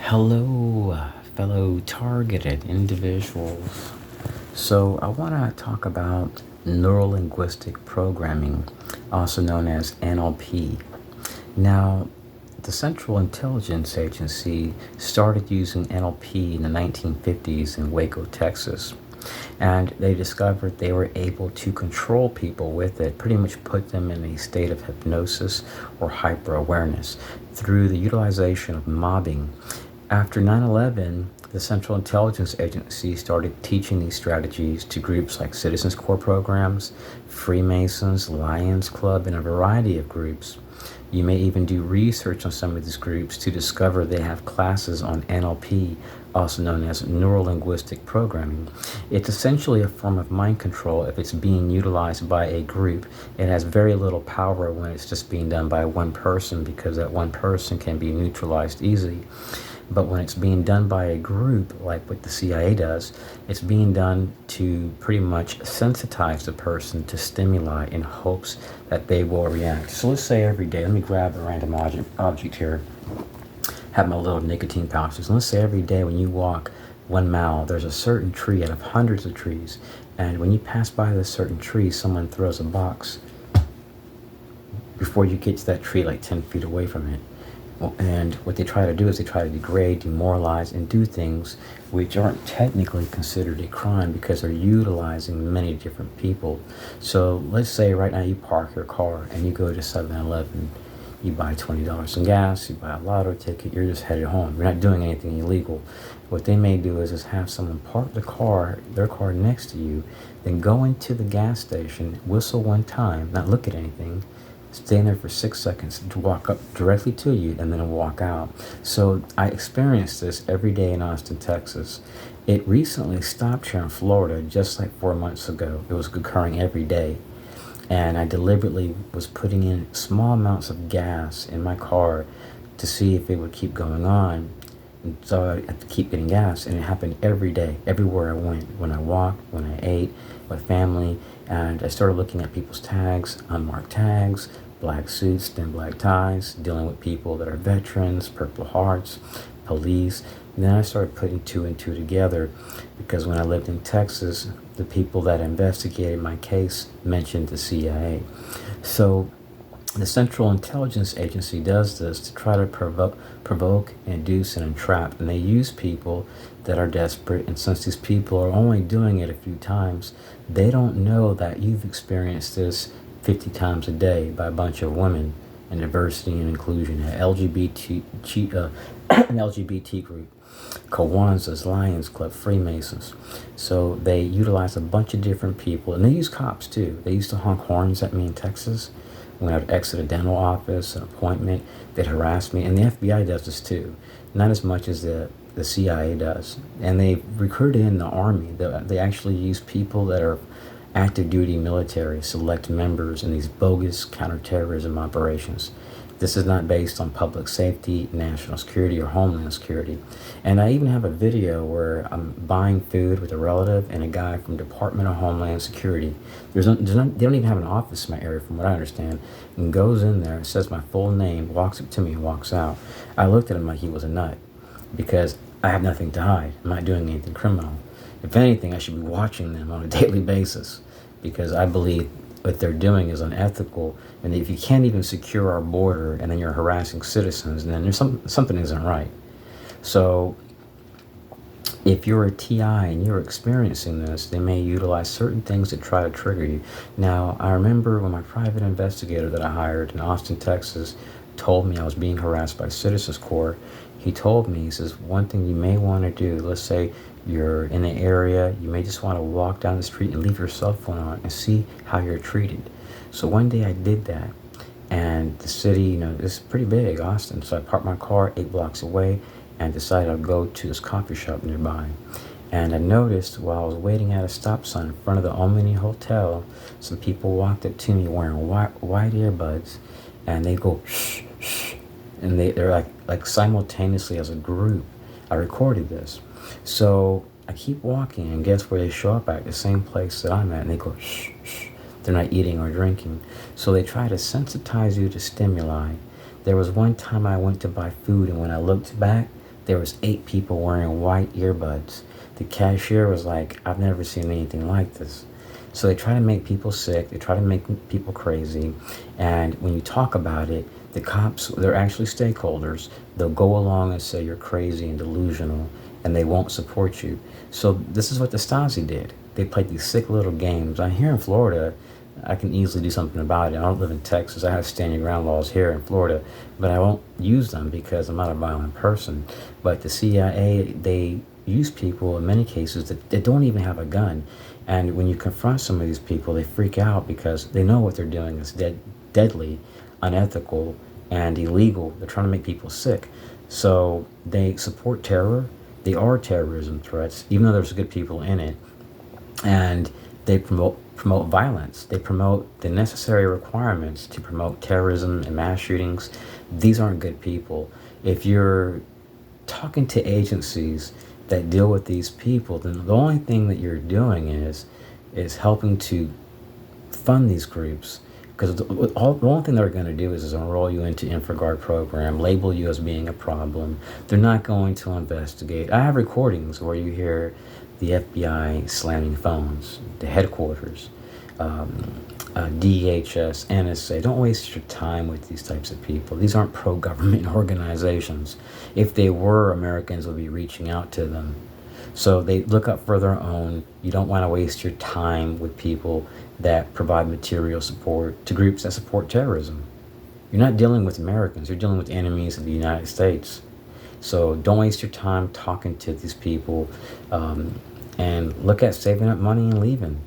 Hello, fellow targeted individuals. So, I want to talk about neurolinguistic programming, also known as NLP. Now, the Central Intelligence Agency started using NLP in the 1950s in Waco, Texas. And they discovered they were able to control people with it, pretty much put them in a state of hypnosis or hyper awareness through the utilization of mobbing. After 9/11, the Central Intelligence Agency started teaching these strategies to groups like Citizens Corps programs, Freemasons, Lions Club, and a variety of groups. You may even do research on some of these groups to discover they have classes on NLP, also known as neurolinguistic programming. It's essentially a form of mind control if it's being utilized by a group. It has very little power when it's just being done by one person because that one person can be neutralized easily. But when it's being done by a group, like what the CIA does, it's being done to pretty much sensitize the person to stimuli in hopes that they will react. So let's say every day, let me grab a random object here, have my little nicotine pouches. Let's say every day when you walk 1 mile, there's a certain tree out of hundreds of trees. And when you pass by this certain tree, someone throws a box before you get to that tree, like 10 feet away from it. And what they try to do is they try to degrade, demoralize, and do things which aren't technically considered a crime because they're utilizing many different people. So let's say right now you park your car and you go to 7-Eleven. You buy $20 in gas, you buy a lotto ticket, you're just headed home. You're not doing anything illegal. What they may do is just have someone park their car next to you, then go into the gas station, whistle one time, not look at anything, stay in there for 6 seconds to walk up directly to you and then walk out. So I experienced this every day in Austin, Texas. It recently stopped here in Florida just like 4 months ago. It was occurring every day. And I deliberately was putting in small amounts of gas in my car to see if it would keep going on. And so I had to keep getting gas, and it happened every day, everywhere I went, when I walked, when I ate, with family. And I started looking at people's tags, unmarked tags, black suits, thin black ties, dealing with people that are veterans, Purple Hearts, police. And then I started putting two and two together because when I lived in Texas, the people that investigated my case mentioned the CIA. So the Central Intelligence Agency does this to try to provoke, induce, and entrap. And they use people that are desperate. And since these people are only doing it a few times, they don't know that you've experienced this 50 times a day by a bunch of women and diversity and inclusion, an LGBT group, Kiwanis, Lions Club, Freemasons. So they utilize a bunch of different people, and they use cops too. They used to honk horns at me in Texas when I'd exit a dental office, an appointment. They'd harass me, and the FBI does this too. Not as much as the CIA does. And they recruited in the Army. They actually use people that are active duty military, select members in these bogus counterterrorism operations. This is not based on public safety, national security, or homeland security. And I even have a video where I'm buying food with a relative and a guy from Department of Homeland Security. They don't even have an office in my area from what I understand. And goes in there, says my full name, walks up to me and walks out. I looked at him like he was a nut because I have nothing to hide. I'm not doing anything criminal. If anything, I should be watching them on a daily basis because I believe what they're doing is unethical. And if you can't even secure our border and then you're harassing citizens, then there's something isn't right. So if you're a TI and you're experiencing this, they may utilize certain things to try to trigger you. Now, I remember when my private investigator that I hired in Austin, Texas, told me I was being harassed by Citizens Corps. He told me, he says, one thing you may want to do, let's say you're in an area, you may just want to walk down the street and leave your cell phone on and see how you're treated. So one day I did that, and the city, it's pretty big, Austin. So I parked my car 8 blocks away and decided I'd go to this coffee shop nearby. And I noticed while I was waiting at a stop sign in front of the Omni Hotel, some people walked up to me wearing white earbuds, and they go shh, shh, and they're like simultaneously as a group. I recorded this. So I keep walking, and guess where they show up at? The same place that I'm at, and they go shh, shh. They're not eating or drinking. So they try to sensitize you to stimuli. There was one time I went to buy food, and when I looked back, There was 8 people wearing white earbuds. The cashier was like, I've never seen anything like this. So they try to make people sick. They try to make people crazy. And when you talk about it, the cops, they're actually stakeholders. They'll go along and say you're crazy and delusional, and they won't support you. So this is what the Stasi did. They played these sick little games. I'm here in Florida. I can easily do something about it. I don't live in Texas. I have standing ground laws here in Florida, but I won't use them because I'm not a violent person. But the CIA, they use people in many cases that don't even have a gun. And when you confront some of these people, they freak out because they know what they're doing is deadly, unethical, and illegal. They're trying to make people sick. So they support terror. They are terrorism threats, even though there's good people in it. And they promote violence. They promote the necessary requirements to promote terrorism and mass shootings. These aren't good people. If you're talking to agencies that deal with these people, then the only thing that you're doing is helping to fund these groups. Because the only thing they're going to do is enroll you into InfraGard program, label you as being a problem. They're not going to investigate. I have recordings where you hear the FBI slamming phones, the headquarters, DHS, NSA. Don't waste your time with these types of people. These aren't pro-government organizations. If they were, Americans would be reaching out to them. So they look up for their own. You don't want to waste your time with people that provide material support to groups that support terrorism. You're not dealing with Americans. You're dealing with enemies of the United States. So don't waste your time talking to these people, and look at saving up money and leaving.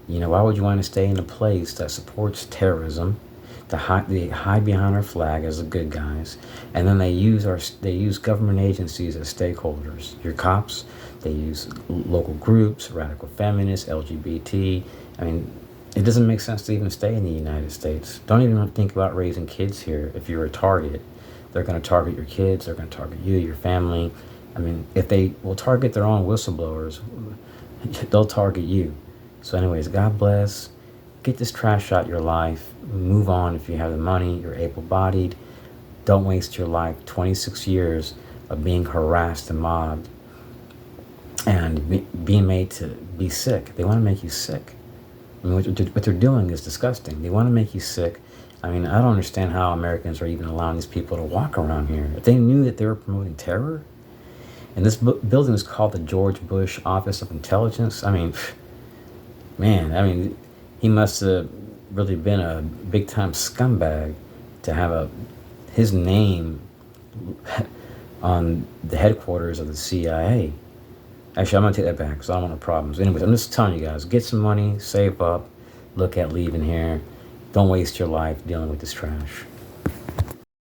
You know, why would you want to stay in a place that supports terrorism? They hide behind our flag as the good guys, and then they use government agencies as stakeholders. Your cops, they use local groups, radical feminists, LGBT. I mean, it doesn't make sense to even stay in the United States. Don't even think about raising kids here if you're a target. They're going to target your kids. They're going to target you, your family. I mean, if they will target their own whistleblowers, they'll target you. So anyways, God bless. Get this trash out your life. Move on if you have the money. You're able-bodied. Don't waste your life. 26 years of being harassed and mobbed and being made to be sick. They want to make you sick. I mean, what they're doing is disgusting. They want to make you sick. I mean, I don't understand how Americans are even allowing these people to walk around here. If they knew that they were promoting terror, and this building is called the George Bush Office of Intelligence. I mean, man, he must have really been a big-time scumbag to have his name on the headquarters of the CIA. Actually, I'm going to take that back because I don't want no problems. Anyways, I'm just telling you guys, get some money, save up, look at leaving here. Don't waste your life dealing with this trash.